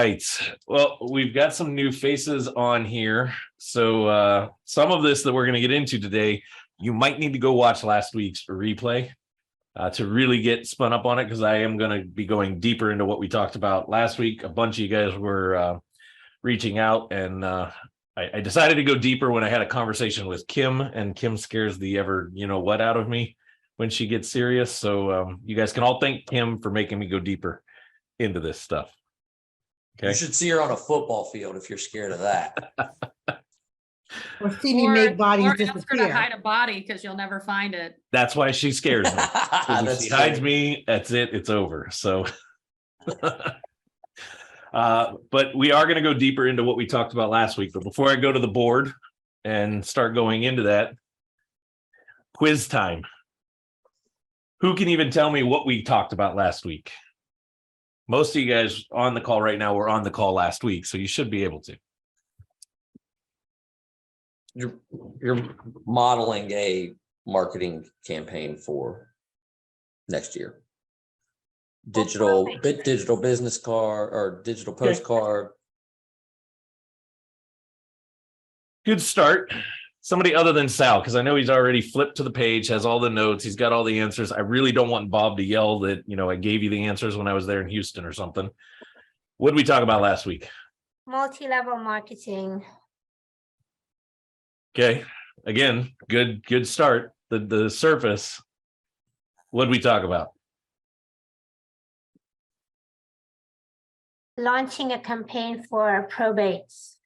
right. Well, we've got some new faces on here. So some of this that we're going to get into today, you might need to go watch last week's replay to really get spun up on it, because I am going to be going deeper into what we talked about last week. A bunch of you guys were reaching out, and I decided to go deeper when I had a conversation with Kim, and Kim scares the ever what out of me when she gets serious. So you guys can all thank Kim for making me go deeper into this stuff. Okay. You should see her on a football field if you're scared of that. Or see me make bodies or ask her to disappear. hide a body because you'll never find it. That's why she scares me. 'Cause if she hides me, that's it. It's over. So, but we are going to go deeper into what we talked about last week. But before I go to the board and start going into that, quiz time. Who can even tell me what we talked about last week? Most of you guys on the call right now were on the call last week, so you should be able to. You're modeling a marketing campaign for next year. Digital business card or digital postcard. Good start. Somebody other than Sal, because I know he's already flipped to the page, has all the notes, he's got all the answers. I really don't want Bob to yell that, I gave you the answers when I was there in Houston or something. What did we talk about last week? Multi-level marketing. Okay. Again, good start. The surface. What did we talk about? Launching a campaign for probates.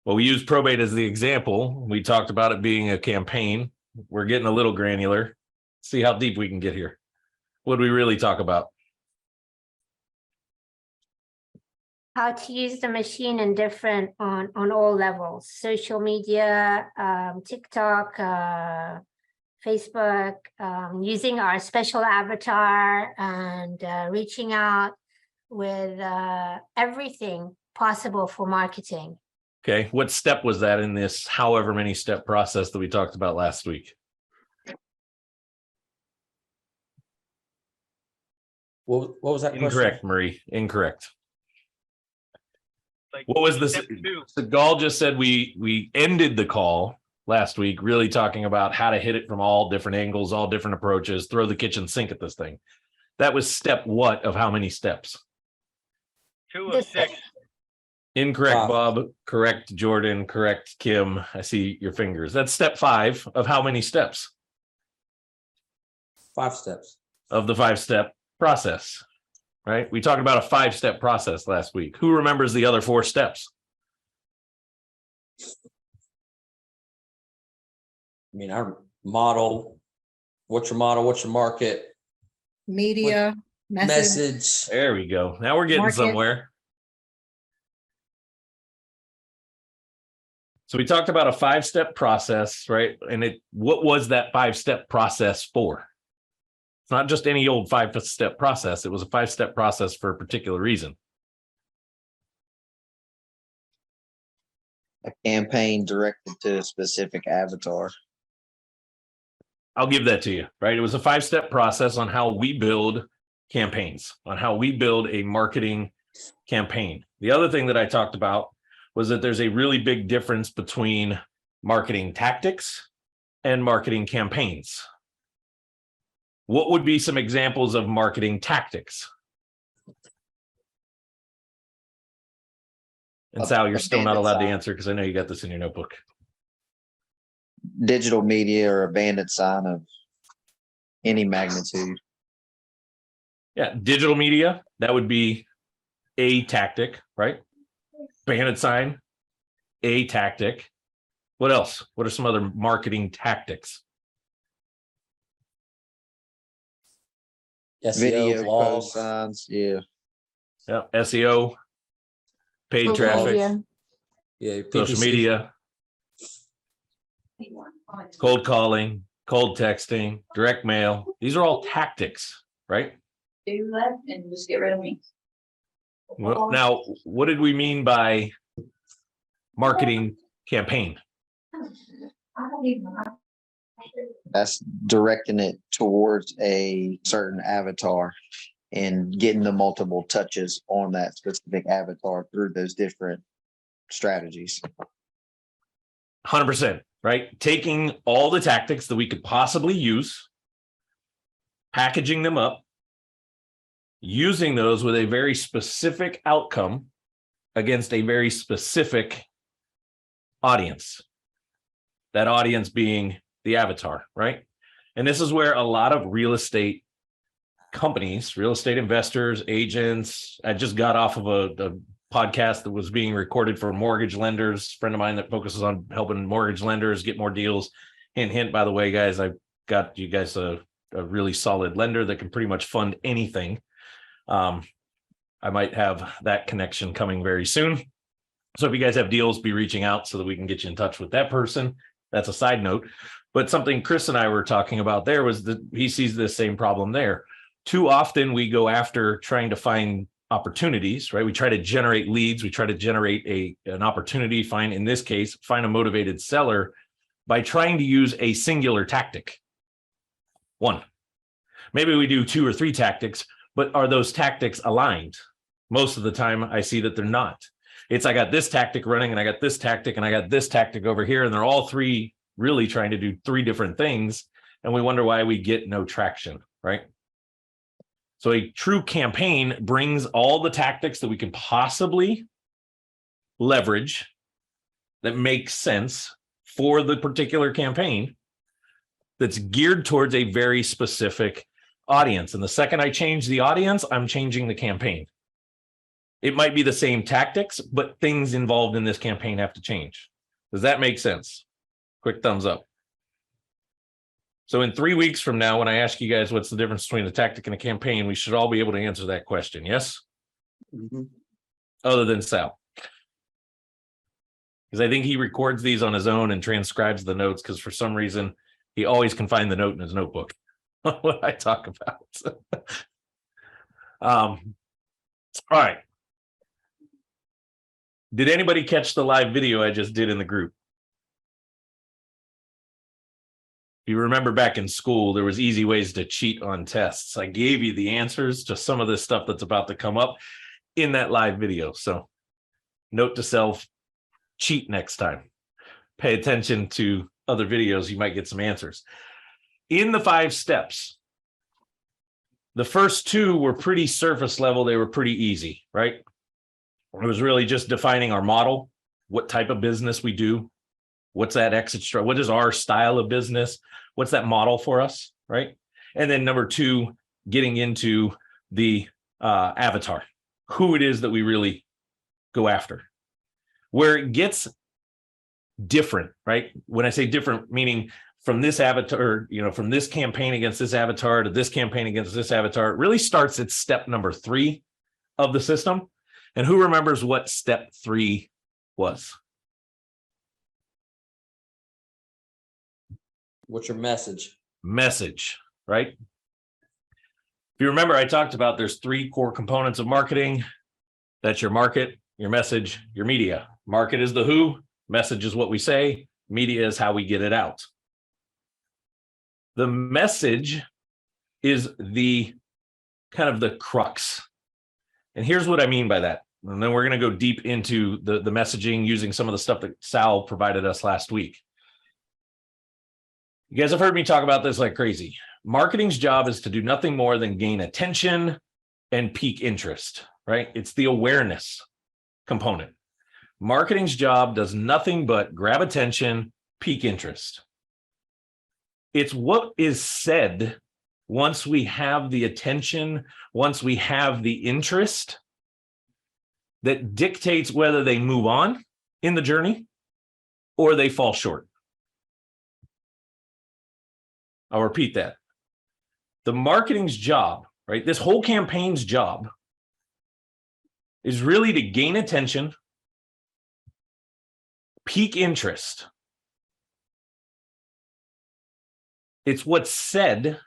Well, we used probate as the example. We talked about it being a campaign. We're getting a little granular. See how deep we can get here. What do we really talk about? How to use the machine in different on all levels: social media, TikTok, Facebook, using our special avatar and reaching out with everything possible for marketing. Okay, what step was that in this however many step process that we talked about last week? What was that? Incorrect, Marie. Incorrect. What was this? Segal just said we ended the call last week really talking about how to hit it from all different angles, all different approaches, throw the kitchen sink at this thing. That was step what of how many steps? 2 of 6. Incorrect, Bob. Correct, Jordan. Correct, Kim. I see your fingers. That's step 5 of how many steps? 5 steps. Of the 5-step process, right? We talked about a 5-step process last week. Who remembers the other 4 steps? I mean, our model, what's your model? What's your market? Media, message. There we go. Now we're getting Market. somewhere. So we talked about a 5-step process, right? And what was that 5-step process for? It's not just any old 5-step process. It was a 5-step process for a particular reason. A campaign directed to a specific avatar. I'll give that to you, right? It was a 5-step process on how we build campaigns, on how we build a marketing campaign. The other thing that I talked about was that there's a really big difference between marketing tactics and marketing campaigns. What would be some examples of marketing tactics? And Sal, you're still not allowed to answer because I know you got this in your notebook. Digital media or a bandit sign of any magnitude. Yeah, digital media, that would be a tactic, right? Bandit sign, a tactic. What else? What are some other marketing tactics? SEO, Video, blogs. post signs, yeah. Yeah, SEO, paid Social traffic, media. Yeah, social PPC. media, cold calling, cold texting, direct mail. These are all tactics, right? Do that and just get rid of me. Well, now, what did we mean by marketing campaign? That's directing it towards a certain avatar. and getting the multiple touches on that specific avatar through those different strategies. 100%, right? Taking all the tactics that we could possibly use, packaging them up, using those with a very specific outcome against a very specific audience. That audience being the avatar, right? And this is where a lot of real estate companies, real estate investors, agents, I just got off of a podcast that was being recorded for mortgage lenders, friend of mine that focuses on helping mortgage lenders get more deals. Hint, hint, by the way, guys, I've got you guys a really solid lender that can pretty much fund anything. I might have that connection coming very soon. So if you guys have deals, be reaching out so that we can get you in touch with that person. That's a side note. But something Chris and I were talking about there was that he sees the same problem there. Too often we go after trying to find opportunities, right? We try to generate leads. We try to generate an opportunity, in this case, find a motivated seller by trying to use a singular tactic. One, maybe we do 2 or 3 tactics, but are those tactics aligned? Most of the time I see that they're not. It's I got this tactic running and I got this tactic and I got this tactic over here, and they're all 3 really trying to do 3 different things. And we wonder why we get no traction, right? So a true campaign brings all the tactics that we can possibly leverage that makes sense for the particular campaign that's geared towards a very specific audience. And the second I change the audience, I'm changing the campaign. It might be the same tactics, but things involved in this campaign have to change. Does that make sense? Quick thumbs up. So in 3 weeks from now, when I ask you guys what's the difference between a tactic and a campaign, we should all be able to answer that question. Yes? Other than Sal. Because I think he records these on his own and transcribes the notes, because for some reason, he always can find the note in his notebook. What I talk about. All right. Did anybody catch the live video I just did in the group? If you remember back in school, there was easy ways to cheat on tests. I gave you the answers to some of this stuff that's about to come up in that live video. So note to self, cheat next time. Pay attention to other videos. You might get some answers. In the 5 steps, the first 2 were pretty surface level. They were pretty easy, right? It was really just defining our model, what type of business we do, what's that exit strategy, what is our style of business, what's that model for us, right? And then number 2, getting into the avatar, who it is that we really go after. Where it gets different, right? When I say different, meaning from this avatar, from this campaign against this avatar to this campaign against this avatar, it really starts at step number 3 of the system. And who remembers what step 3 was? What's your message? Message, right? If you remember, I talked about there's 3 core components of marketing. That's your market, your message, your media. Market is the who, message is what we say, media is how we get it out. The message is the kind of the crux. And here's what I mean by that. And then we're going to go deep into the messaging using some of the stuff that Sal provided us last week. You guys have heard me talk about this like crazy. Marketing's job is to do nothing more than gain attention and pique interest, right? It's the awareness component. Marketing's job does nothing but grab attention, pique interest. It's what is said once we have the attention, once we have the interest, that dictates whether they move on in the journey or they fall short. I'll repeat that. The marketing's job, right? This whole campaign's job is really to gain attention, pique interest. It's what's said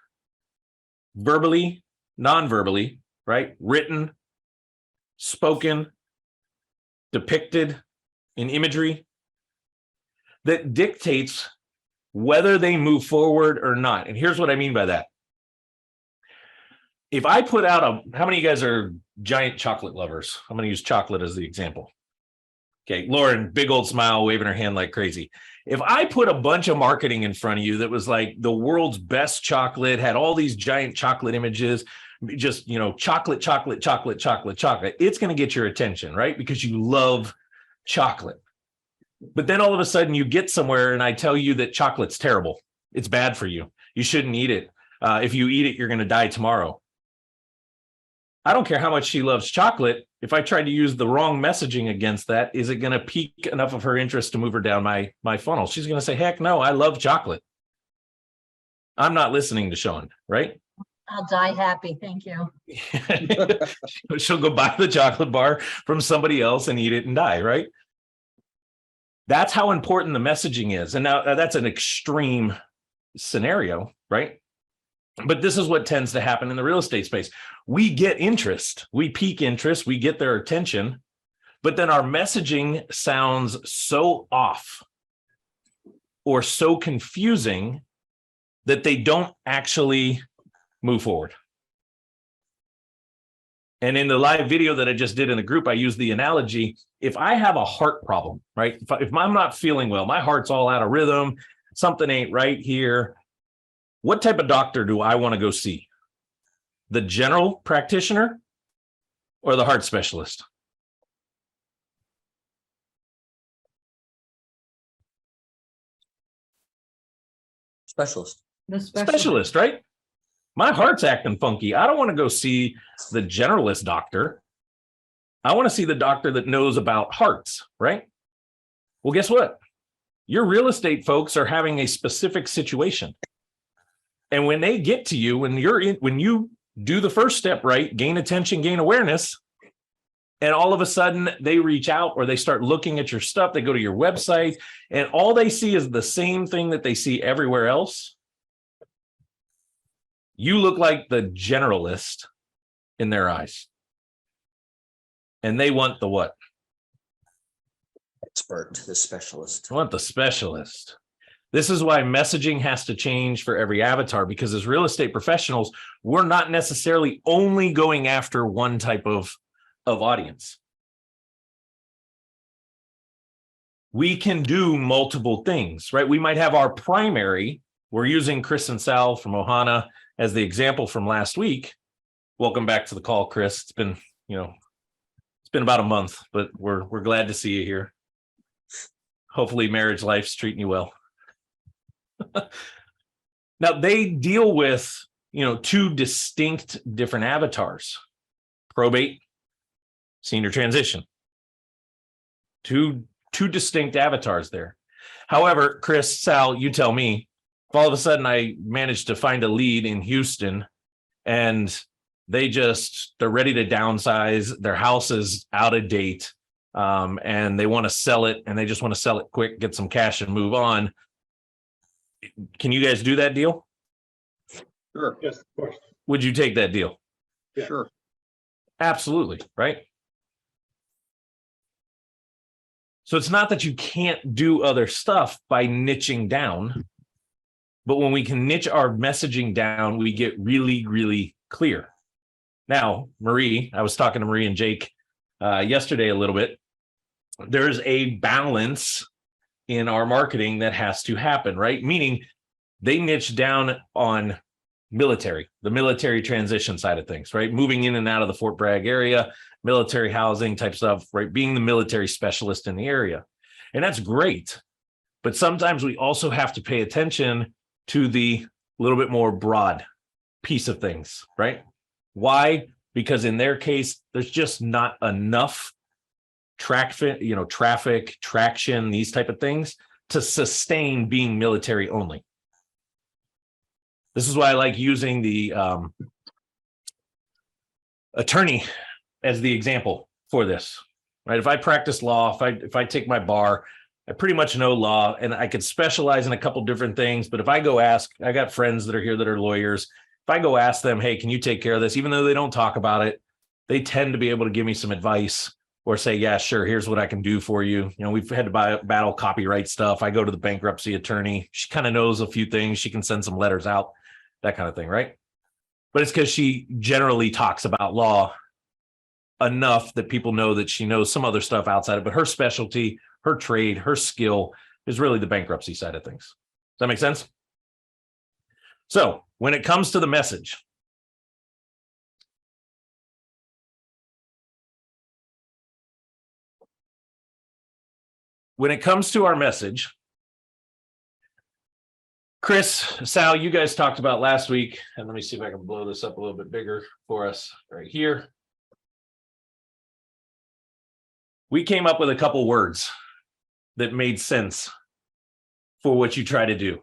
verbally, non-verbally, right? Written, spoken, depicted in imagery that dictates whether they move forward or not. And here's what I mean by that. if I put out how many of you guys are giant chocolate lovers? I'm going to use chocolate as the example. Okay, Lauren, big old smile, waving her hand like crazy. If I put a bunch of marketing in front of you that was like the world's best chocolate, had all these giant chocolate images, just, chocolate, chocolate, chocolate, chocolate, chocolate, it's going to get your attention, right? Because you love chocolate. But then all of a sudden you get somewhere and I tell you that chocolate's terrible. It's bad for you. You shouldn't eat it. If you eat it, you're going to die tomorrow. I don't care how much she loves chocolate. If I tried to use the wrong messaging against that, is it going to pique enough of her interest to move her down my funnel? She's going to say, heck no, I love chocolate. I'm not listening to Sean, right? I'll die happy. Thank you. She'll go buy the chocolate bar from somebody else and eat it and die, right? That's how important the messaging is. And now that's an extreme scenario, right? But this is what tends to happen in the real estate space. We get interest, we pique interest, we get their attention, but then our messaging sounds so off or so confusing that they don't actually move forward. And in the live video that I just did in the group, I used the analogy, if I have a heart problem, right? If I'm not feeling well, my heart's all out of rhythm, something ain't right here. What type of doctor do I want to go see? The general practitioner or the heart specialist? Specialist. The Specialist, right? My heart's acting funky. I don't want to go see the generalist doctor. I want to see the doctor that knows about hearts, right? Well, guess what? Your real estate folks are having a specific situation. And when they get to you, when you do the first step right, gain attention, gain awareness, and all of a sudden they reach out or they start looking at your stuff, they go to your website, and all they see is the same thing that they see everywhere else. You look like the generalist in their eyes. And they want the what? Expert, the specialist. I want the specialist. This is why messaging has to change for every avatar, because as real estate professionals, we're not necessarily only going after one type of audience. We can do multiple things, right? We might have our primary. We're using Chris and Sal from Ohana as the example from last week. Welcome back to the call, Chris. It's been, it's been about a month, but we're glad to see you here. Hopefully marriage life's treating you well. Now they deal with, two distinct different avatars: probate, senior transition. Two distinct avatars there. However, Chris, Sal, you tell me, if all of a sudden I managed to find a lead in Houston and they're ready to downsize, their house is out of date, and they want to sell it, and they just want to sell it quick, get some cash and move on. Can you guys do that deal? Sure. Yes, of course. Would you take that deal? Yeah. Sure. Absolutely, right? So it's not that you can't do other stuff by niching down, but when we can niche our messaging down, we get really, really clear. Now, Marie, I was talking to Marie and Jake yesterday a little bit. There's a balance in our marketing that has to happen, right? Meaning they niche down on military, the military transition side of things, right? Moving in and out of the Fort Bragg area, military housing type stuff, right? Being the military specialist in the area. And that's great. But sometimes we also have to pay attention to the little bit more broad piece of things, right? Why? Because in their case, there's just not enough traffic, traction, these type of things to sustain being military only. This is why I like using the attorney as the example for this, right? If I practice law, if I take my bar, I pretty much know law, and I could specialize in a couple different things. But if I go ask, I got friends that are here that are lawyers. If I go ask them, hey, can you take care of this? Even though they don't talk about it, they tend to be able to give me some advice or say, yeah, sure, here's what I can do for you. We've had to battle copyright stuff. I go to the bankruptcy attorney. She kind of knows a few things. She can send some letters out, that kind of thing, right? but it's because she generally talks about law enough that people know that she knows some other stuff outside of it. But her specialty, her trade, her skill is really the bankruptcy side of things. Does that make sense? So when it comes to the message, our message, Chris, Sal, you guys talked about last week, and let me see if I can blow this up a little bit bigger for us right here. We came up with a couple words that made sense for what you try to do.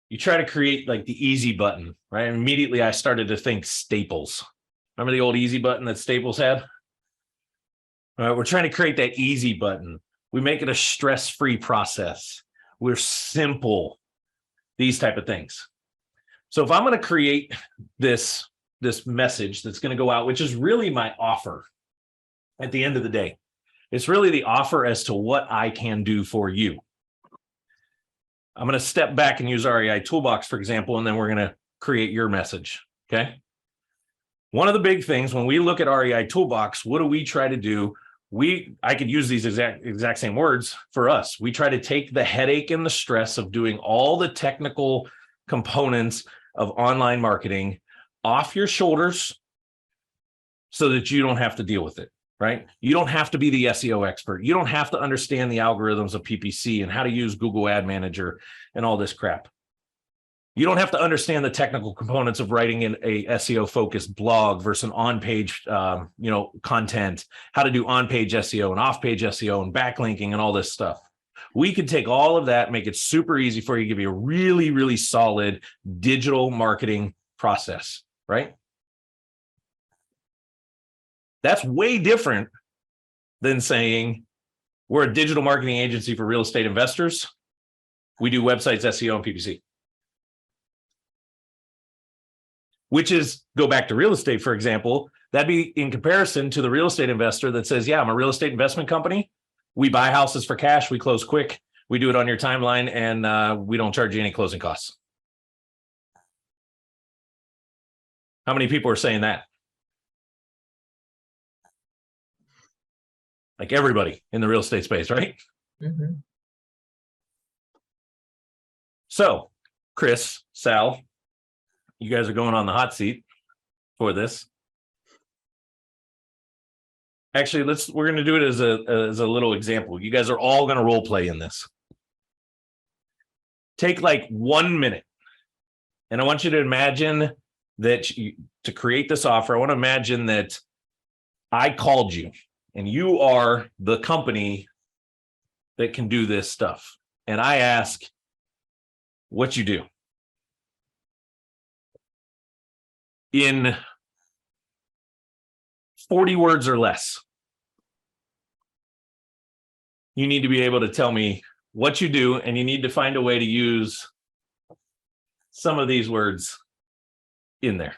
You try to create like the easy button, right? Immediately I started to think Staples. Remember the old easy button that Staples had? All right, we're trying to create that easy button. We make it a stress-free process. We're simple, these type of things. So if I'm going to create this message that's going to go out, which is really my offer at the end of the day, it's really the offer as to what I can do for you. I'm going to step back and use REI Toolbox, for example, and then we're going to create your message, okay? One of the big things when we look at REI Toolbox, what do we try to do? I could use these exact same words for us. We try to take the headache and the stress of doing all the technical components of online marketing off your shoulders so that you don't have to deal with it, right? You don't have to be the SEO expert. You don't have to understand the algorithms of PPC and how to use Google Ad Manager and all this crap. You don't have to understand the technical components of writing in a SEO focused blog versus an on-page, content, how to do on-page SEO and off-page SEO and backlinking and all this stuff. We could take all of that, make it super easy for you, give you a really, really solid digital marketing process, right? That's way different than saying we're a digital marketing agency for real estate investors. We do websites, SEO, and PPC. Which is, go back to real estate, for example, that'd be in comparison to the real estate investor that says, yeah, I'm a real estate investment company. We buy houses for cash. We close quick. We do it on your timeline, and we don't charge you any closing costs. How many people are saying that? Like everybody in the real estate space, right? Mhm. So, Chris, Sal, you guys are going on the hot seat for this. Actually, we're going to do it as a little example. You guys are all going to role play in this. Take like 1 minute. And I want you to imagine that to create this offer, I want to imagine that I called you and you are the company that can do this stuff. And I ask what you do. In 40 words or less, you need to be able to tell me what you do, and you need to find a way to use some of these words in there.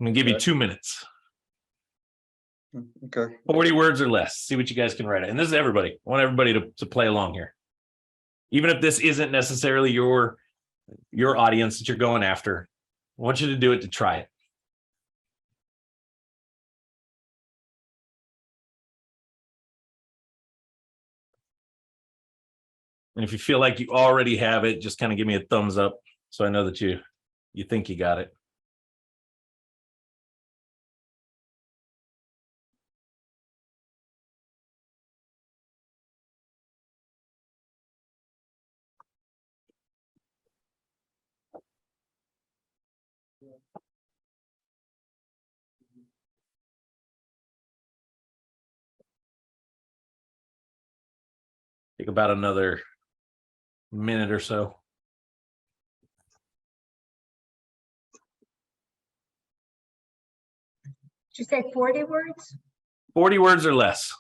I'm going to give you 2 minutes. Okay. 40 words or less. See what you guys can write it. And this is everybody. I want everybody to play along here. Even if this isn't necessarily your audience that you're going after, I want you to do it to try it. And if you feel like you already have it, just kind of give me a thumbs up so I know that you think you got it. Take about another minute or so. Did you say 40 words? 40 words or less.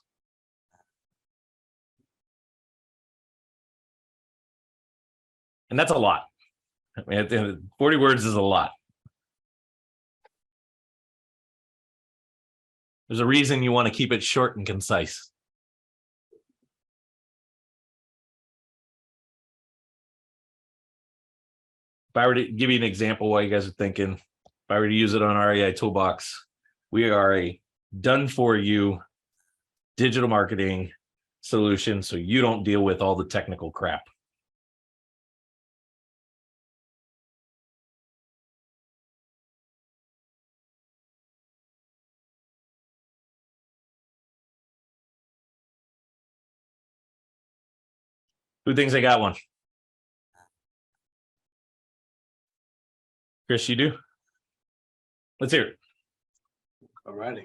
And that's a lot. I mean, 40 words is a lot. There's a reason you want to keep it short and concise. I were to give you an example while you guys are thinking, if I were to use it on REI Toolbox, we are a done for you digital marketing solution so you don't deal with all the technical crap. Who thinks I got one? Chris, you do? Let's hear it. Alrighty.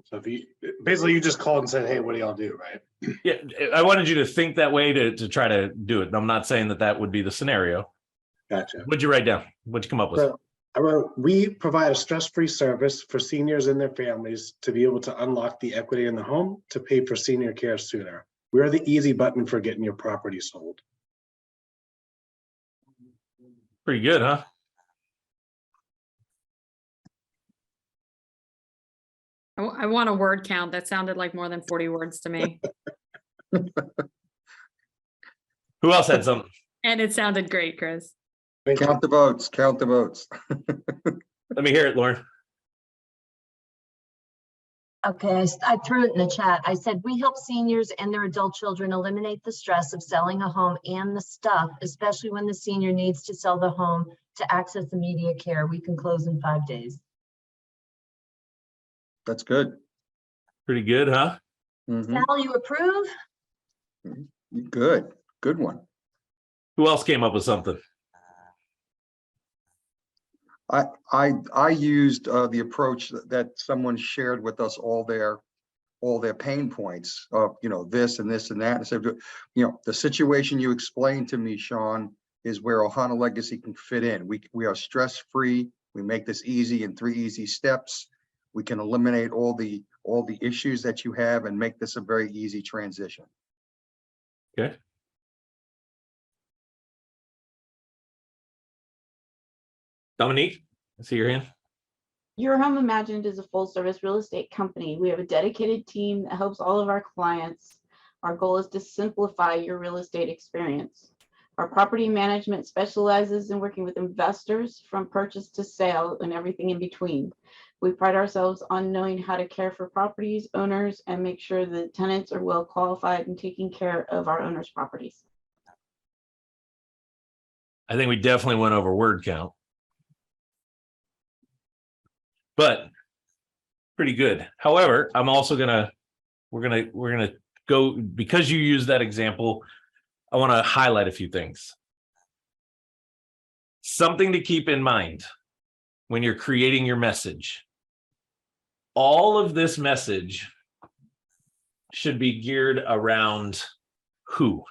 So if you, basically you just called and said, hey, what do y'all do, right? Yeah, I wanted you to think that way to try to do it. I'm not saying that would be the scenario. Gotcha. What'd you write down? What'd you come up with? So I wrote, we provide a stress-free service for seniors and their families to be able to unlock the equity in the home to pay for senior care sooner. We're the easy button for getting your property sold. Pretty good, huh? I want a word count. That sounded like more than 40 words to me. Who else had something? And it sounded great, Chris. Thank you. Count the votes, count the votes. Let me hear it, Lauren. Okay, I threw it in the chat. I said, we help seniors and their adult children eliminate the stress of selling a home and the stuff, especially when the senior needs to sell the home to access immediate care. We can close in 5 days. That's good. Pretty good, huh? Mhm. Sal, you approve? Good, good one. Who else came up with something? I used the approach that someone shared with us, all their pain points of, this and this and that. And said, the situation you explained to me, Sean, is where Ohana Legacy can fit in. We are stress-free. We make this easy in 3 easy steps. We can eliminate all the issues that you have and make this a very easy transition. Okay. Dominique, I see your hand. Your Home Imagined is a full-service real estate company. We have a dedicated team that helps all of our clients. Our goal is to simplify your real estate experience. Our property management specializes in working with investors from purchase to sale and everything in between. We pride ourselves on knowing how to care for properties, owners, and make sure the tenants are well qualified and taking care of our owners' properties. I think we definitely went over word count. But pretty good. However, I'm also we're gonna go, because you used that example, I want to highlight a few things. Something to keep in mind when you're creating your message. All of this message should be geared around who?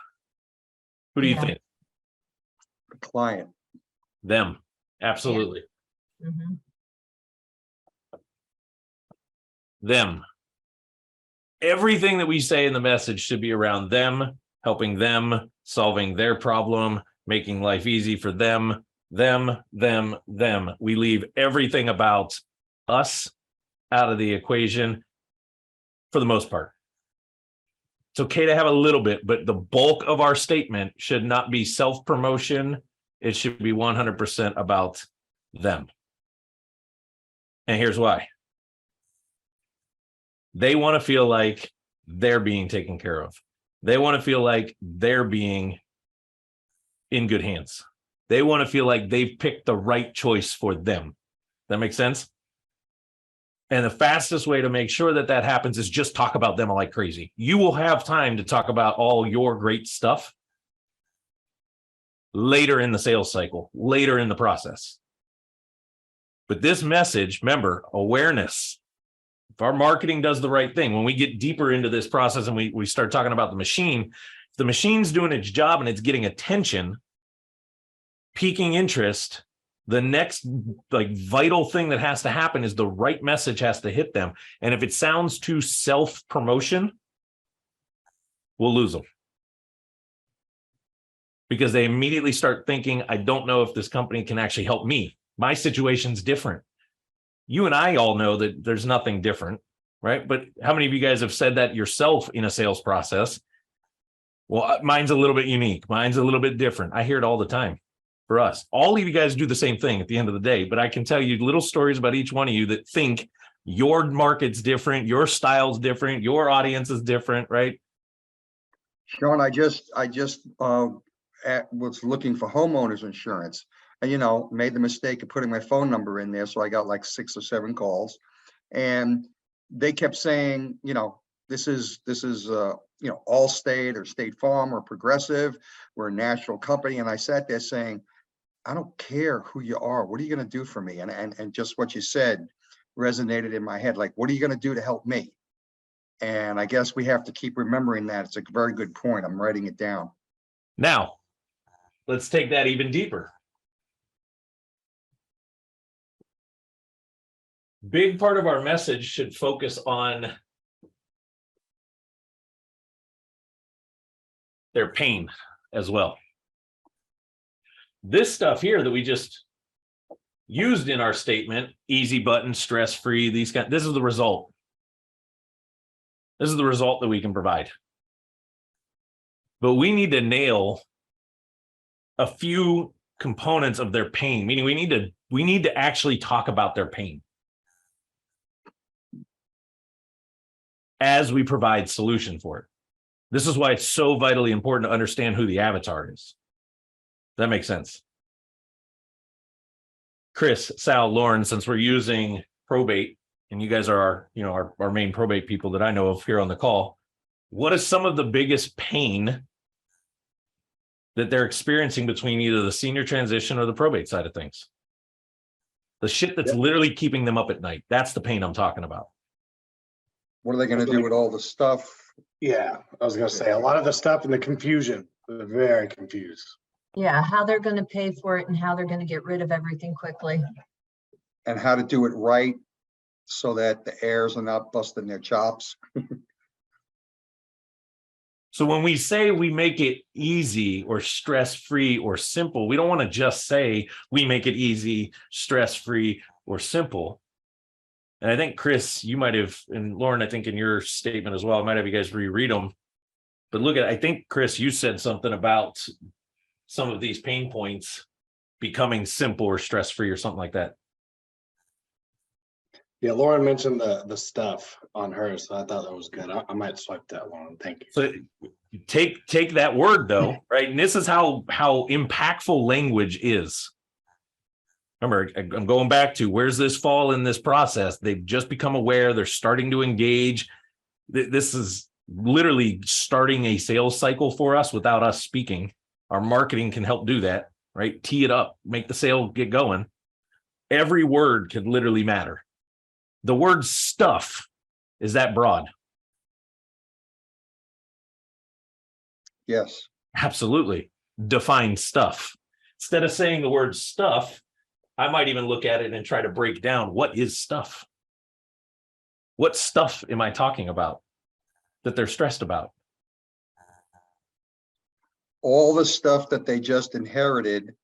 Who do you Yeah. think? The client. Them. Absolutely. Mhm. Them. Everything that we say in the message should be around them, helping them, solving their problem, making life easy for them. We leave everything about us out of the equation for the most part. It's okay to have a little bit, but the bulk of our statement should not be self-promotion. It should be 100% about them. And here's why. They want to feel like they're being taken care of. They want to feel like they're being in good hands. They want to feel like they've picked the right choice for them. That makes sense? And the fastest way to make sure that that happens is just talk about them like crazy. You will have time to talk about all your great stuff later in the sales cycle, later in the process. But this message, remember, awareness. If our marketing does the right thing, when we get deeper into this process and we start talking about the machine, if the machine's doing its job and it's getting attention, piquing interest, the next vital thing that has to happen is the right message has to hit them. And if it sounds too self-promotion, we'll lose them. Because they immediately start thinking, I don't know if this company can actually help me. My situation's different. You and I all know that there's nothing different, right? But how many of you guys have said that yourself in a sales process? Well, mine's a little bit unique. Mine's a little bit different. I hear it all the time. for us. All of you guys do the same thing at the end of the day, but I can tell you little stories about each one of you that think your market's different, your style's different, your audience is different, right? Sean, I just was looking for homeowners insurance and, you know, made the mistake of putting my phone number in there. So I got like 6 or 7 calls and they kept saying, you know, this is, you know, Allstate or State Farm or Progressive. We're a national company. And I sat there saying, I don't care who you are. What are you going to do for me? And just what you said resonated in my head. Like, what are you going to do to help me? And I guess we have to keep remembering that. It's a very good point. I'm writing it down. Now, let's take that even deeper. Big part of our message should focus on their pain as well. This stuff here that we just used in our statement, easy button, stress-free, this is the result. This is the result that we can provide. But we need to nail a few components of their pain, meaning we need to actually talk about their pain as we provide solution for it. This is why it's so vitally important to understand who the avatar is. That makes sense. Chris, Sal, Lauren, since we're using probate, and you guys are our main probate people that I know of here on the call, what is some of the biggest pain that they're experiencing between either the senior transition or the probate side of things? The shit that's literally keeping them up at night. That's the pain I'm talking about. What are they going to do with all the stuff? Yeah, I was gonna say, a lot of the stuff and the confusion, they're very confused. Yeah, how they're gonna pay for it and how they're gonna get rid of everything quickly. And how to do it right so that the heirs are not busting their chops. So when we say we make it easy or stress-free or simple, we don't want to just say we make it easy, stress-free, or simple. And I think, Chris, you might have, and Lauren, I think in your statement as well, I might have you guys reread them. But look at, I think, Chris, you said something about some of these pain points becoming simple or stress-free or something like that. Yeah, Lauren mentioned the stuff on hers, so I thought that was good. I might swipe that one. Thank you. So take that word though, right? And this is how impactful language is. Remember, I'm going back to where's this fall in this process? They've just become aware. They're starting to engage. This is literally starting a sales cycle for us without us speaking. Our marketing can help do that, right? Tee it up, make the sale get going. Every word could literally matter. The word stuff is that broad. Yes. Absolutely. Define stuff. Instead of saying the word stuff, I might even look at it and try to break down what is stuff. What stuff am I talking about that they're stressed about? All the stuff that they just inherited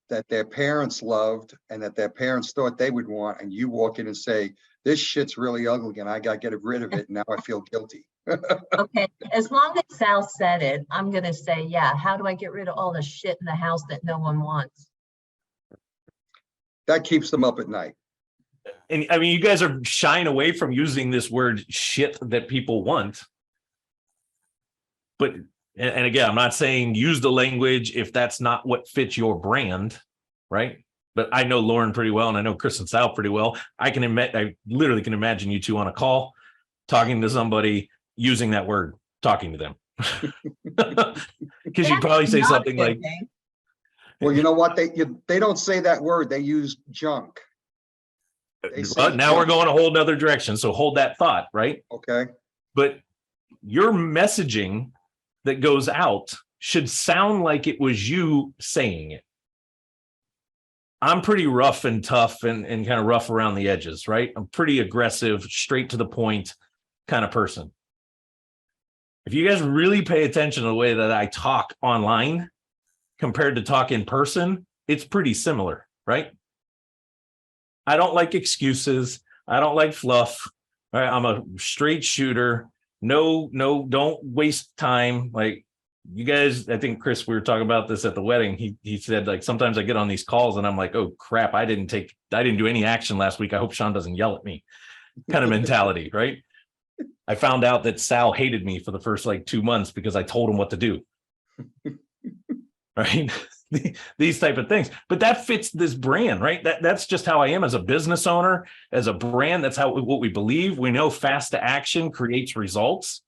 that their parents loved and that their parents thought they would want, and you walk in and say, this shit's really ugly and I got to get rid of it. And now I feel guilty. Okay, as long as Sal said it, I'm gonna say, yeah, how do I get rid of all the shit in the house that no one wants? That keeps them up at night. And I mean, you guys are shying away from using this word shit that people want. But, and again, I'm not saying use the language if that's not what fits your brand, right? But I know Lauren pretty well, and I know Chris and Sal pretty well. I literally can imagine you two on a call, talking to somebody, using that word, talking to them. Because you'd probably say something like, well, you know what? They don't say that word. They use junk. Now we're going a whole nother direction. So hold that thought, right? Okay. But your messaging that goes out should sound like it was you saying it. I'm pretty rough and tough and kind of rough around the edges, right? I'm pretty aggressive, straight to the point kind of person. If you guys really pay attention to the way that I talk online compared to talk in person, it's pretty similar, right? I don't like excuses. I don't like fluff. Right? I'm a straight shooter. No, don't waste time. Like, you guys, I think Chris, we were talking about this at the wedding. He said, like, sometimes I get on these calls and I'm like, oh crap, I didn't do any action last week. I hope Sean doesn't yell at me, kind of mentality, right? I found out that Sal hated me for the first like 2 months because I told him what to do. Right? These type of things, but that fits this brand, right? That's just how I am as a business owner, as a brand. That's what we believe. We know fast to action creates results.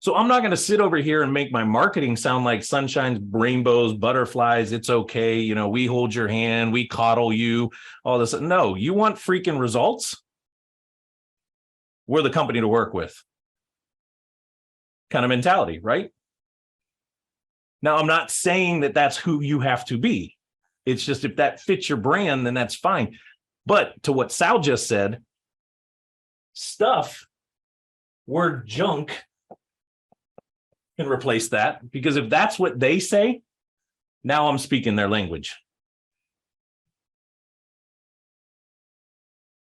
So I'm not going to sit over here and make my marketing sound like sunshine, rainbows, butterflies. It's okay. You know, we hold your hand, we coddle you, all this. No, you want freaking results? We're the company to work with. Kind of mentality, right? Now, I'm not saying that that's who you have to be. It's just if that fits your brand, then that's fine. But to what Sal just said, stuff, word junk can replace that, because if that's what they say, now I'm speaking their language.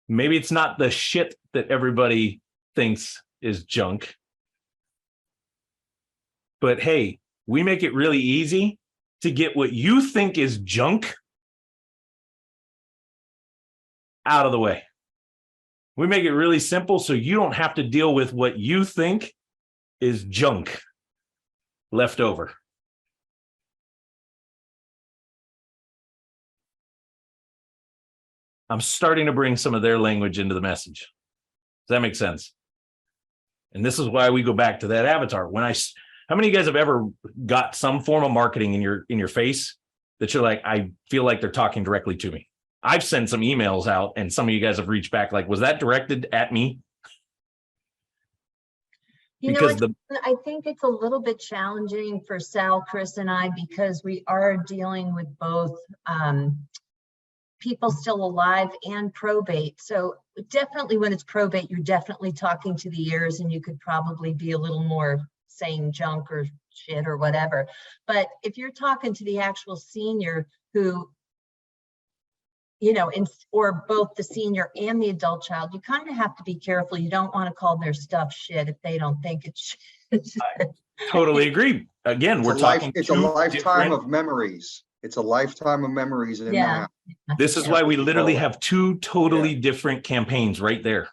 Maybe it's not the shit that everybody thinks is junk. But hey, we make it really easy to get what you think is junk out of the way. We make it really simple so you don't have to deal with what you think is junk left over. I'm starting to bring some of their language into the message. Does that make sense? And this is why we go back to that avatar. How many of you guys have ever got some form of marketing in your face that you're like, I feel like they're talking directly to me? I've sent some emails out and some of you guys have reached back like, was that directed at me? You know Because what, I think it's a little bit challenging for Sal, Chris, and I, because we are dealing with both people still alive and probate. So definitely when it's probate, you're definitely talking to the ears, and you could probably be a little more saying junk or shit or whatever. But if you're talking to the actual senior who, you know, or both the senior and the adult child, you kind of have to be careful. You don't want to call their stuff shit if they don't think it's shit. I totally agree. Again, we're talking. It's a lifetime of memories. It's a lifetime of memories. In Yeah. This is why we literally have two totally different campaigns right there.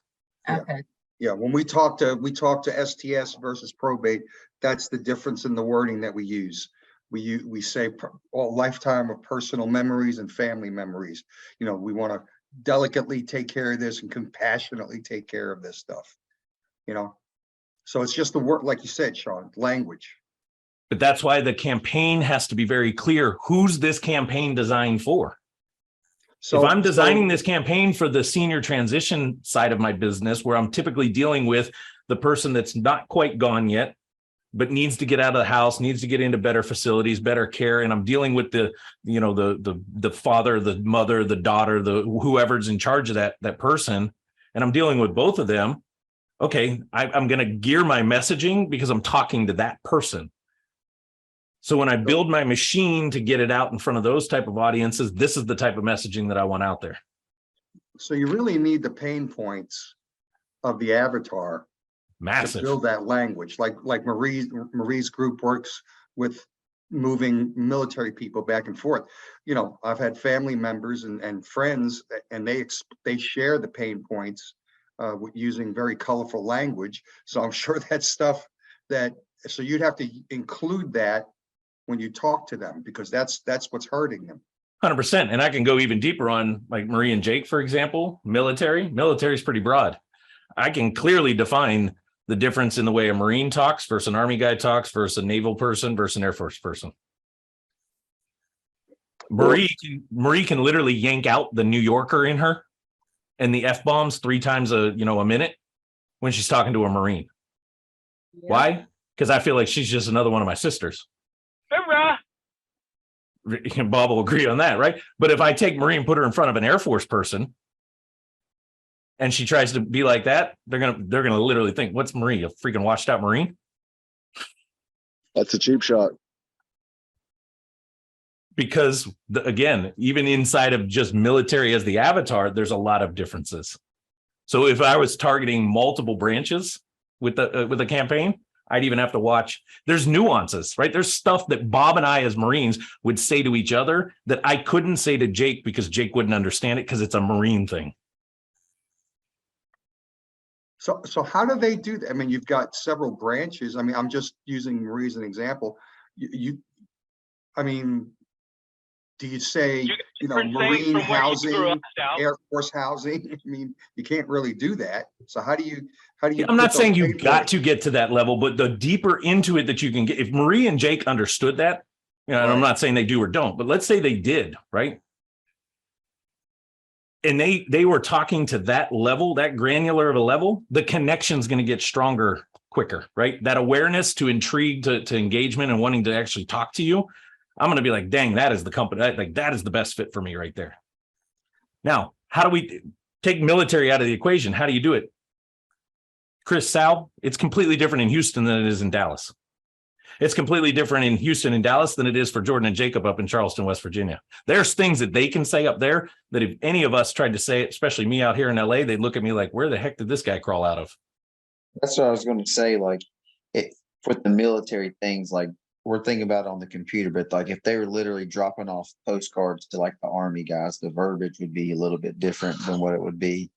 Okay. Yeah, when we talk to STS versus probate, that's the difference in the wording that we use. We say all lifetime of personal memories and family memories. You know, we want to delicately take care of this and compassionately take care of this stuff. You know, so it's just the word, like you said, Sean, language. But that's why the campaign has to be very clear. Who's this campaign designed for? So if I'm designing this campaign for the senior transition side of my business, where I'm typically dealing with the person that's not quite gone yet, but needs to get out of the house, needs to get into better facilities, better care, and I'm dealing with the father, the mother, the daughter, whoever's in charge of that person, and I'm dealing with both of them. Okay, I'm going to gear my messaging because I'm talking to that person. So when I build my machine to get it out in front of those type of audiences, this is the type of messaging that I want out there. So you really need the pain points of the avatar. Massive. To build that language, like Marie's group works with moving military people back and forth. You know, I've had family members and friends, and they share the pain points using very colorful language. So I'm sure that's stuff so you'd have to include that when you talk to them, because that's what's hurting them. 100%. And I can go even deeper on, like Marie and Jake, for example. Military is pretty broad. I can clearly define the difference in the way a Marine talks versus an Army guy talks versus a naval person versus an Air Force person. Marie can literally yank out the New Yorker in her and the F-bombs 3 times a minute when she's talking to a Marine. Yeah. Why? Because I feel like she's just another one of my sisters. Bob will agree on that, right? But if I take Marie and put her in front of an Air Force person and she tries to be like that, they're gonna literally think, what's Marie, a freaking washed out Marine? That's a cheap shot. Because again, even inside of just military as the avatar, there's a lot of differences. So if I was targeting multiple branches with the campaign, I'd even have to watch. There's nuances, right? There's stuff that Bob and I as Marines would say to each other that I couldn't say to Jake because Jake wouldn't understand it because it's a Marine thing. So how do they do that? I mean, you've got several branches. I mean, I'm just using Marie as an example. I mean, do you say, you know, Different things Marine from where you grew housing, up, Sal. Air Force housing? I mean, you can't really do that. So how do you? I'm not put those saying you've pain got points? to get to that level, but the deeper into it that you can get, if Marie and Jake understood that, you know, and I'm Right. not saying they do or don't, but let's say they did, right? And they were talking to that level, that granular of a level, the connection's going to get stronger quicker, right? That awareness to intrigue, to engagement and wanting to actually talk to you. I'm going to be like, dang, that is the company, like that is the best fit for me right there. Now, how do we take military out of the equation? How do you do it? Chris, Sal, it's completely different in Houston than it is in Dallas. It's completely different in Houston and Dallas than it is for Jordan and Jacob up in Charleston, West Virginia. There's things that they can say up there that if any of us tried to say it, especially me out here in LA, they'd look at me like, where the heck did this guy crawl out of? That's what I was going to say. Like, it with the military things, like we're thinking about on the computer, but like if they were literally dropping off postcards to like the Army guys, the verbiage would be a little bit different than what it would be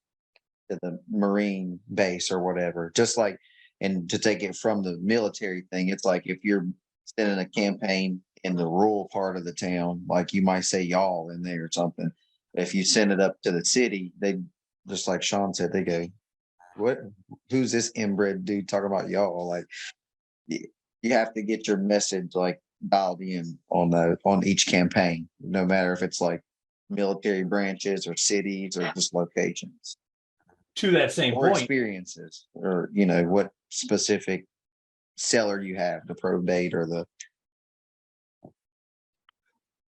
to the Marine base or whatever. Just like, and to take it from the military thing, it's like if you're sending a campaign in the rural part of the town, like you might say y'all in there or something. If you send it up to the city, they just like Sean said, they go, what, who's this inbred dude talking about y'all? Like, you have to get your message like dialed in on each campaign, no matter if it's like military branches or cities or just locations To that same or point, experiences, or you know what specific seller you have, the probate or the.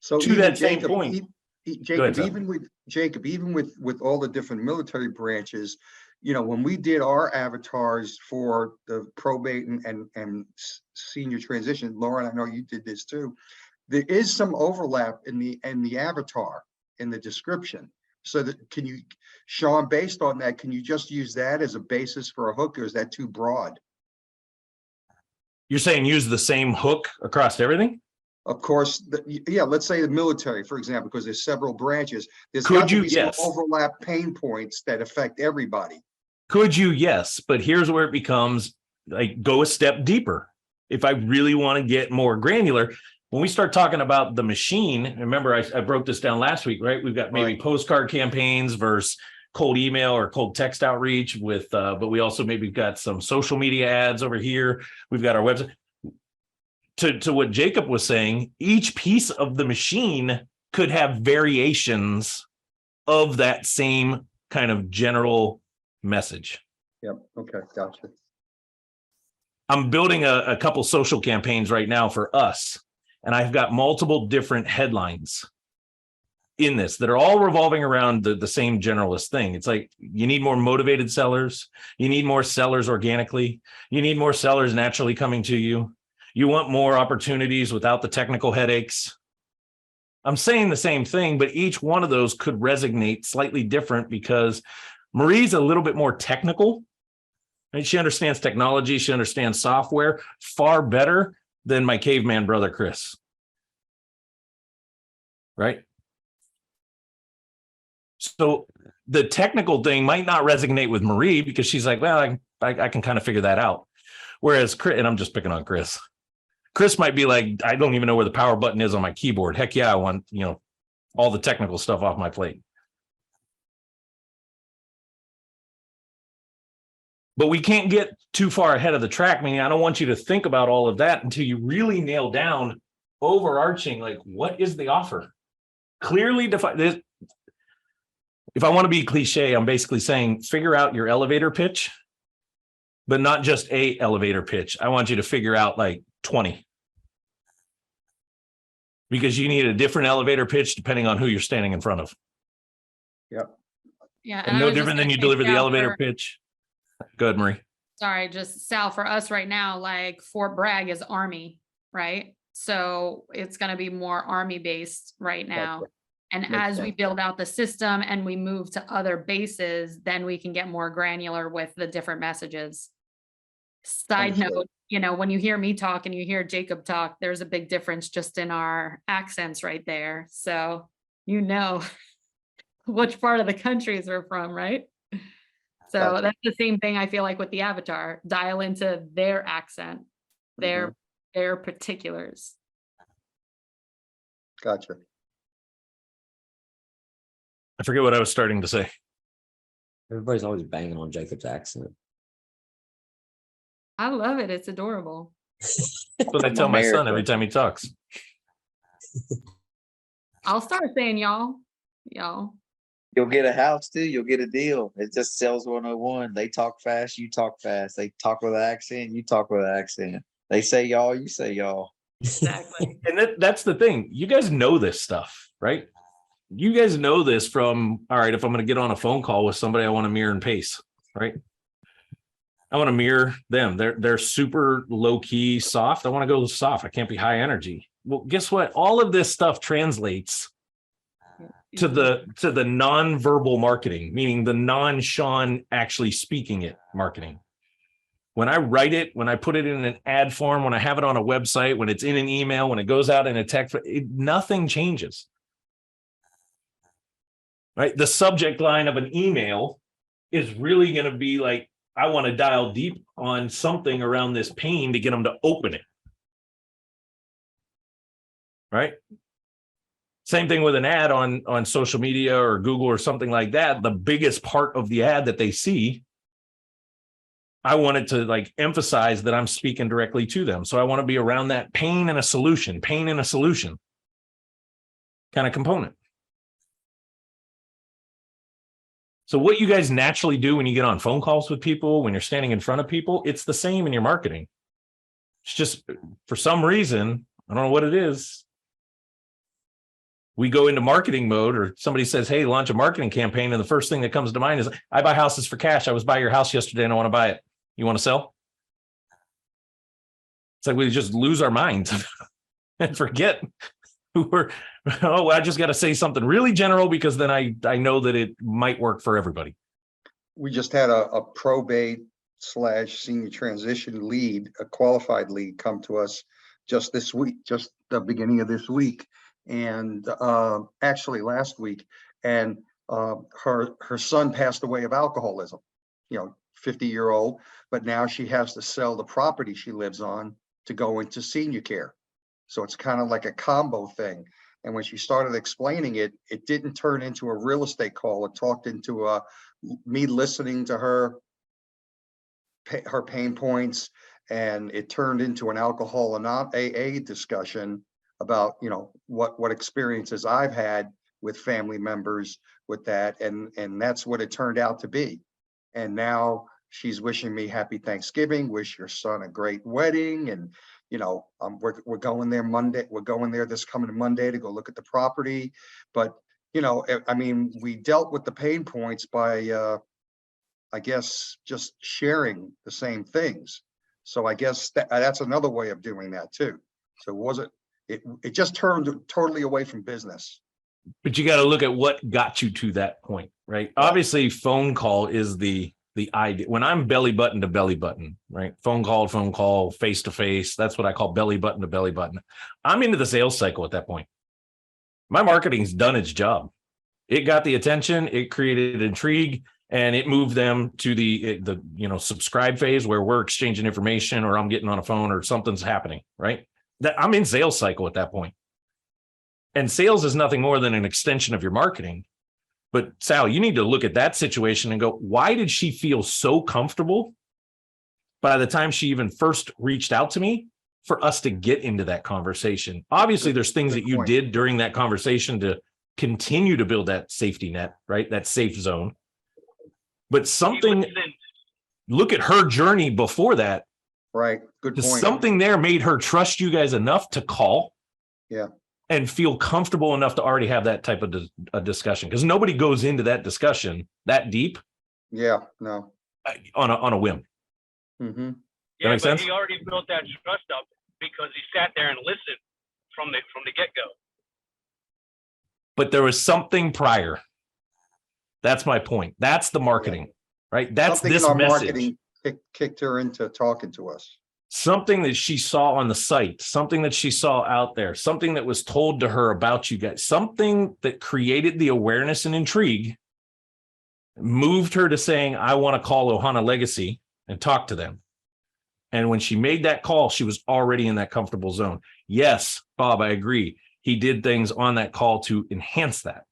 So To even that same Jacob, point. Jacob, ahead, Sal. even with all the different military branches, you know, when we did our avatars for the probate and senior transition, Lauren, I know you did this too. There is some overlap in the avatar, in the description. So that can you, Sean, based on that, can you just use that as a basis for a hook, or is that too broad? You're saying use the same hook across everything? Of course, yeah, let's say the military, for example, because there's several branches. There's Could got to you? be some Yes. overlap pain points that affect everybody. Could you? Yes. But here's where it becomes like go a step deeper. If I really want to get more granular, when we start talking about the machine, remember I broke this down last week, right? We've got maybe Right. postcard campaigns versus cold email or cold text outreach with, but we also maybe got some social media ads over here. We've got our website. To what Jacob was saying, each piece of the machine could have variations of that same kind of general message. Yep. Okay. Gotcha. I'm building a couple social campaigns right now for us, and I've got multiple different headlines in this that are all revolving around the same generalist thing. It's like you need more motivated sellers. You need more sellers organically. You need more sellers naturally coming to you. You want more opportunities without the technical headaches. I'm saying the same thing, but each one of those could resonate slightly different because Marie's a little bit more technical. Right? She understands technology. She understands software far better than my caveman brother, Chris. Right? So the technical thing might not resonate with Marie because she's like, well, I can kind of figure that out. Whereas Chris, and I'm just picking on Chris. Chris might be like, I don't even know where the power button is on my keyboard. Heck yeah, I want, all the technical stuff off my plate. But we can't get too far ahead of the track. Meaning, I don't want you to think about all of that until you really nail down overarching, like, what is the offer? Clearly define this. If I want to be cliche, I'm basically saying figure out your elevator pitch, but not just a elevator pitch. I want you to figure out like 20. Because you need a different elevator pitch depending on who you're standing in front of. Yep. Yeah. And I no was just different than gonna you say, deliver the Sal, elevator pitch. Go ahead, Marie. Sorry, just Sal, for us right now, like Fort Bragg is Army, right? So it's going to be more Army based right now. And Makes as we sense. build out the system and we move to other bases, then we can get more granular with the different messages. Side Understood. note, you know, when you hear me talk and you hear Jacob talk, there's a big difference just in our accents right there. So, you know, which part of the countries we're from, right? So Gotcha. that's the same thing I feel like with the avatar. Dial into their accent, their particulars. Gotcha. I forget what I was starting to say. Everybody's always banging on Jacob's accent. I love it. It's adorable. That's what I tell my son America. every time he talks. I'll start saying y'all. Y'all. You'll get a house too. You'll get a deal. It's just sales 101. They talk fast. You talk fast. They talk with an accent. You talk with an accent. They say y'all. You say y'all. Exactly. And that's the thing. You guys know this stuff, right? You guys know this from, all right, if I'm going to get on a phone call with somebody, I want to mirror and pace, right? I want to mirror them. They're super low key, soft. I want to go soft. I can't be high energy. Well, guess what? All of this stuff translates to the non-verbal marketing, meaning the non-Sean actually speaking it marketing. When I write it, when I put it in an ad form, when I have it on a website, when it's in an email, when it goes out in a text, nothing changes. Right? The subject line of an email is really going to be like, I want to dial deep on something around this pain to get them to open it. Right? Same thing with an ad on social media or Google or something like that. The biggest part of the ad that they see, I want it to like emphasize that I'm speaking directly to them. So I want to be around that pain and a solution kind of component. So what you guys naturally do when you get on phone calls with people, when you're standing in front of people, it's the same in your marketing. It's just for some reason, I don't know what it is. We go into marketing mode, or somebody says, hey, launch a marketing campaign. And the first thing that comes to mind is, I buy houses for cash. I was by your house yesterday and I want to buy it. You want to sell? It's like we just lose our minds and forget who we're, oh, I just got to say something really general because then I know that it might work for everybody. We just had a probate / senior transition lead, a qualified lead, come to us just this week, just the beginning of this week. And actually last week, and her son passed away of alcoholism, 50-year-old, but now she has to sell the property she lives on to go into senior care. So it's kind of like a combo thing. And when she started explaining it, it didn't turn into a real estate call. It talked into me listening to her pain points, and it turned into an alcohol and not AA discussion about, what experiences I've had with family members with that. And that's what it turned out to be. And now she's wishing me happy Thanksgiving, wish your son a great wedding. And, we're going there Monday. We're going there this coming Monday to go look at the property. But, we dealt with the pain points by, I guess, just sharing the same things. So I guess that's another way of doing that too. So it just turned totally away from business. But you got to look at what got you to that point, right? Obviously, phone call is the idea. When I'm belly button to belly button, right? Phone call, face to face. That's what I call belly button to belly button. I'm into the sales cycle at that point. My marketing's done its job. It got the attention, it created intrigue, and it moved them to the subscribe phase where we're exchanging information, or I'm getting on a phone, or something's happening, right? That I'm in sales cycle at that point. And sales is nothing more than an extension of your marketing. But Sal, you need to look at that situation and go, why did she feel so comfortable by the time she even first reached out to me for us to get into that conversation? Obviously, there's things that you did during that conversation to continue to build that safety net, right? That safe zone. But look at her journey before that. Right. Good point. Something there made her trust you guys enough to call. Yeah. And feel comfortable enough to already have that type of a discussion, because nobody goes into that discussion that deep. Yeah, no. On a whim. Mm-hmm. Yeah, but sense? he already built that trust up because he sat there and listened from the get-go. But there was something prior. That's my point. That's the marketing, right? That's Something this in our message. marketing, kicked her into talking to us? Something that she saw on the site, something that she saw out there, something that was told to her about you guys, something that created the awareness and intrigue, moved her to saying, I want to call Ohana Legacy and talk to them. And when she made that call, she was already in that comfortable zone. Yes, Bob, I agree. He did things on that call to enhance that.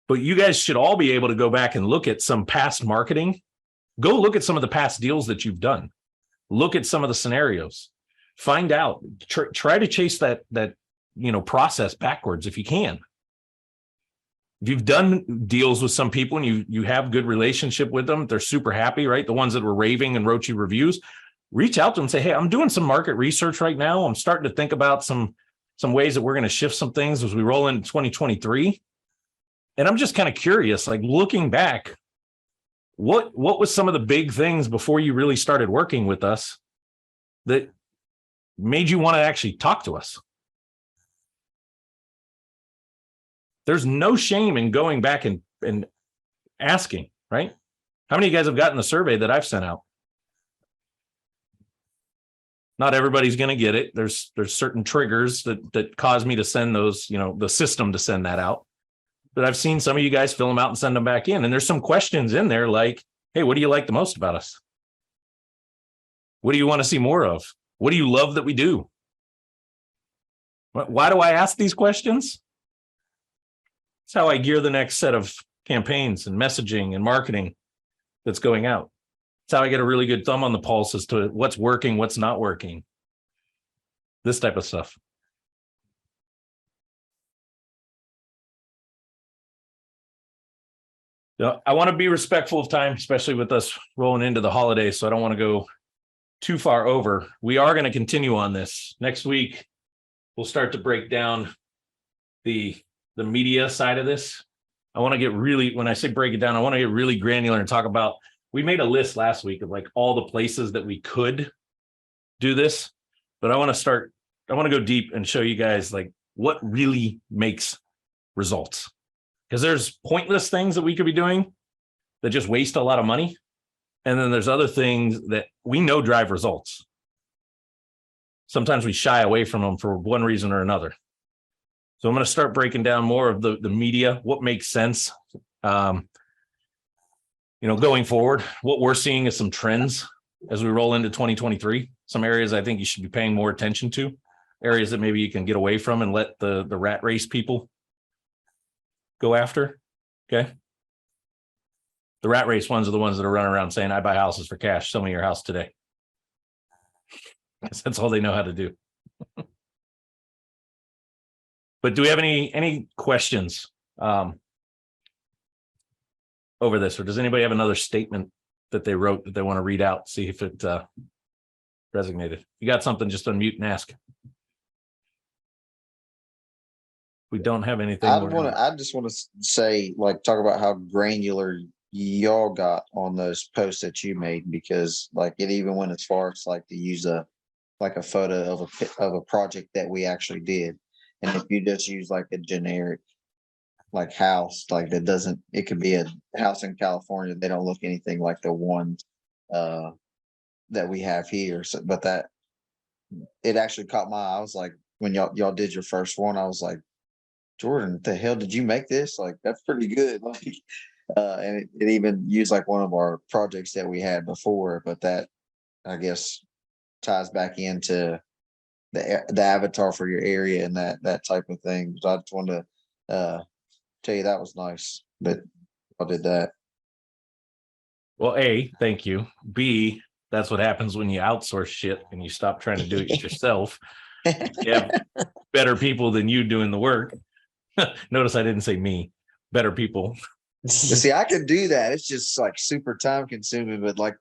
But you guys should all be able to go back and look at some past marketing. Go look at some of the past deals that you've done. Look at some of the scenarios. Find out. Try to chase that process backwards if you can. If you've done deals with some people and you have good relationship with them, they're super happy, right? The ones that were raving and wrote you reviews, reach out to them and say, hey, I'm doing some market research right now. I'm starting to think about some ways that we're going to shift some things as we roll into 2023. And I'm just kind of curious, like looking back, what was some of the big things before you really started working with us that made you want to actually talk to us? There's no shame in going back and asking, right? How many of you guys have gotten the survey that I've sent out? Not everybody's going to get it. There's certain triggers that cause me to send those, the system to send that out. But I've seen some of you guys fill them out and send them back in. And there's some questions in there like, hey, what do you like the most about us? What do you want to see more of? What do you love that we do? Why do I ask these questions? It's how I gear the next set of campaigns and messaging and marketing that's going out. It's how I get a really good thumb on the pulse as to what's working, what's not working. This type of stuff. I want to be respectful of time, especially with us rolling into the holidays, so I don't want to go too far over. We are going to continue on this. Next week, we'll start to break down the media side of this. I want to get really, when I say break it down, I want to get really granular and talk about, we made a list last week of like all the places that we could do this, but I want to go deep and show you guys like what really makes results. Because there's pointless things that we could be doing that just waste a lot of money. And then there's other things that we know drive results. Sometimes we shy away from them for one reason or another. So I'm going to start breaking down more of the media, what makes sense. Going forward, what we're seeing is some trends as we roll into 2023. Some areas I think you should be paying more attention to, areas that maybe you can get away from and let the rat race people go after. Okay. The rat race ones are the ones that are running around saying, I buy houses for cash. Sell me your house today. Because that's all they know how to do. But do we have any questions over this? Or does anybody have another statement that they wrote that they want to read out? See if it resonated. You got something, just unmute and ask. We don't have anything. I just want to say, like, talk about how granular y'all got on those posts that you made, because like it even went as far as like to use a photo of a project that we actually did. And if you just use like a generic like house, like that doesn't, it could be a house in California. They don't look anything like the ones that we have here. So, but that it actually caught my eye. I was like, when y'all did your first one, I was like, Jordan, the hell did you make this? Like, that's pretty good. Like, and it even used like one of our projects that we had before, but that I guess ties back into the avatar for your area and that type of thing. So I just wanted to tell you that was nice that I did that. Well, A, thank you. B, that's what happens when you outsource shit and you stop trying to do it yourself. You have better people than you doing the work. Notice I didn't say me, better people. See, I could do that. It's just like super time consuming, but like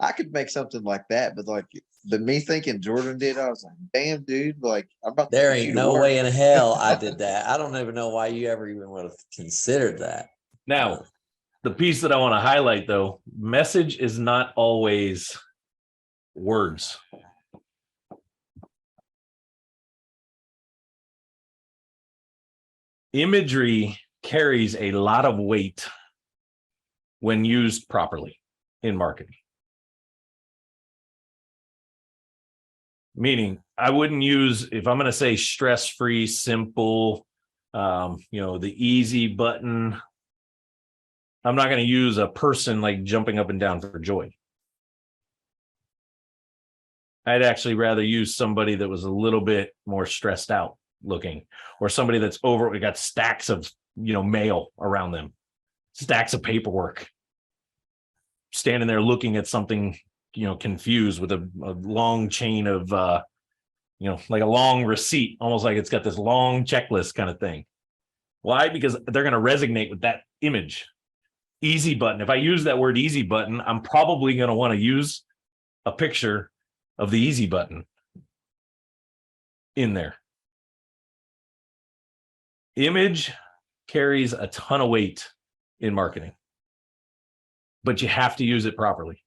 I could make something like that. But like me thinking Jordan did, I was like, damn, dude, like I'm about to There put you ain't to no work. way in hell I did that. I don't even know why you ever even would have considered that. Now, the piece that I want to highlight, though, message is not always words. Imagery carries a lot of weight when used properly in marketing. Meaning, I wouldn't use, if I'm going to say stress-free, simple, the easy button, I'm not going to use a person like jumping up and down for joy. I'd actually rather use somebody that was a little bit more stressed out looking, or somebody that's we got stacks of, mail around them, stacks of paperwork, standing there looking at something, confused with a long chain of, like a long receipt, almost like it's got this long checklist kind of thing. Why? Because they're going to resonate with that image. Easy button. If I use that word easy button, I'm probably going to want to use a picture of the easy button in there. Image carries a ton of weight in marketing, but you have to use it properly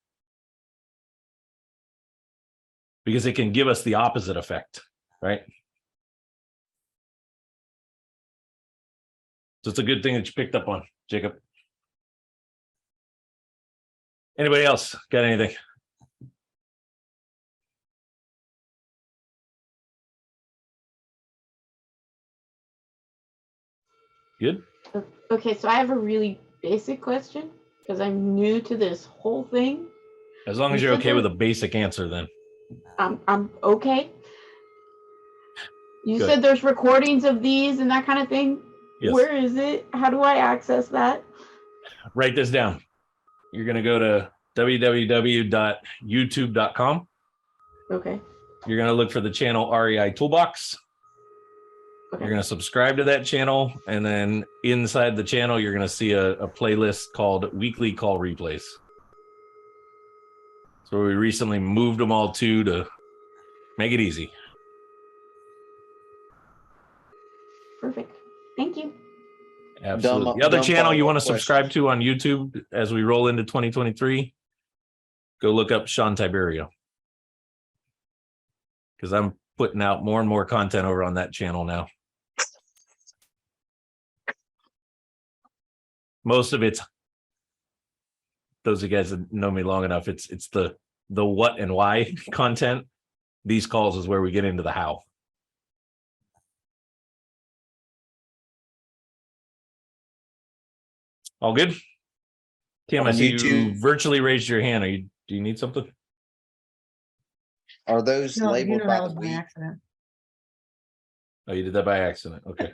because it can give us the opposite effect, right? So it's a good thing that you picked up on, Jacob. Anybody else got anything? Good. Okay, so I have a really basic question because I'm new to this whole thing. As long as You you're said okay with a there- basic answer, then. I'm okay. You Good. said there's recordings of these and that kind of thing. Yes. Where is it? How do I access that? Write this down. You're going to go to www.youtube.com. Okay. You're going to look for the channel REI Toolbox. Okay. You're going to subscribe to that channel. And then inside the channel, you're going to see a playlist called Weekly Call Replays. So we recently moved them all to make it easy. Perfect. Thank you. Absolutely. The other dumb channel you follow-up want to subscribe to on YouTube as we roll into 2023, go look up Sean Tiberio. Because I'm putting out more and more content over on that channel now. Most of it's, those of you guys that know me long enough, it's the what and why content. These calls is where we get into the how. All good? Tim, I On see you YouTube? virtually raised your hand. Do you need something? Are those labeled by the week? Oh, you did that by accident. Okay.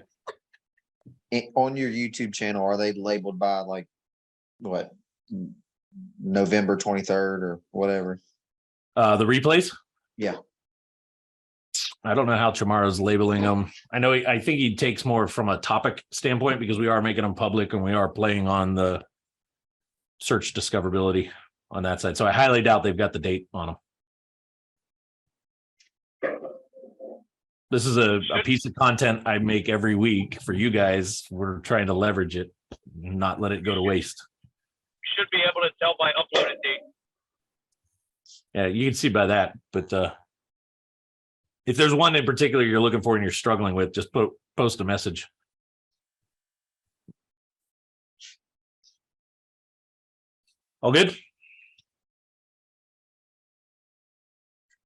On your YouTube channel, are they labeled by like what? November 23rd or whatever? The replays? Yeah. I don't know how Chamara's labeling them. I think he takes more from a topic standpoint because we are making them public and we are playing on the search discoverability on that side. So I highly doubt they've got the date on them. This is a piece of content I make every week for you guys. We're trying to leverage it, not let it go to waste. Should be able to tell by uploaded date. Yeah, you can see by that. But if there's one in particular you're looking for and you're struggling with, just post a message. All good?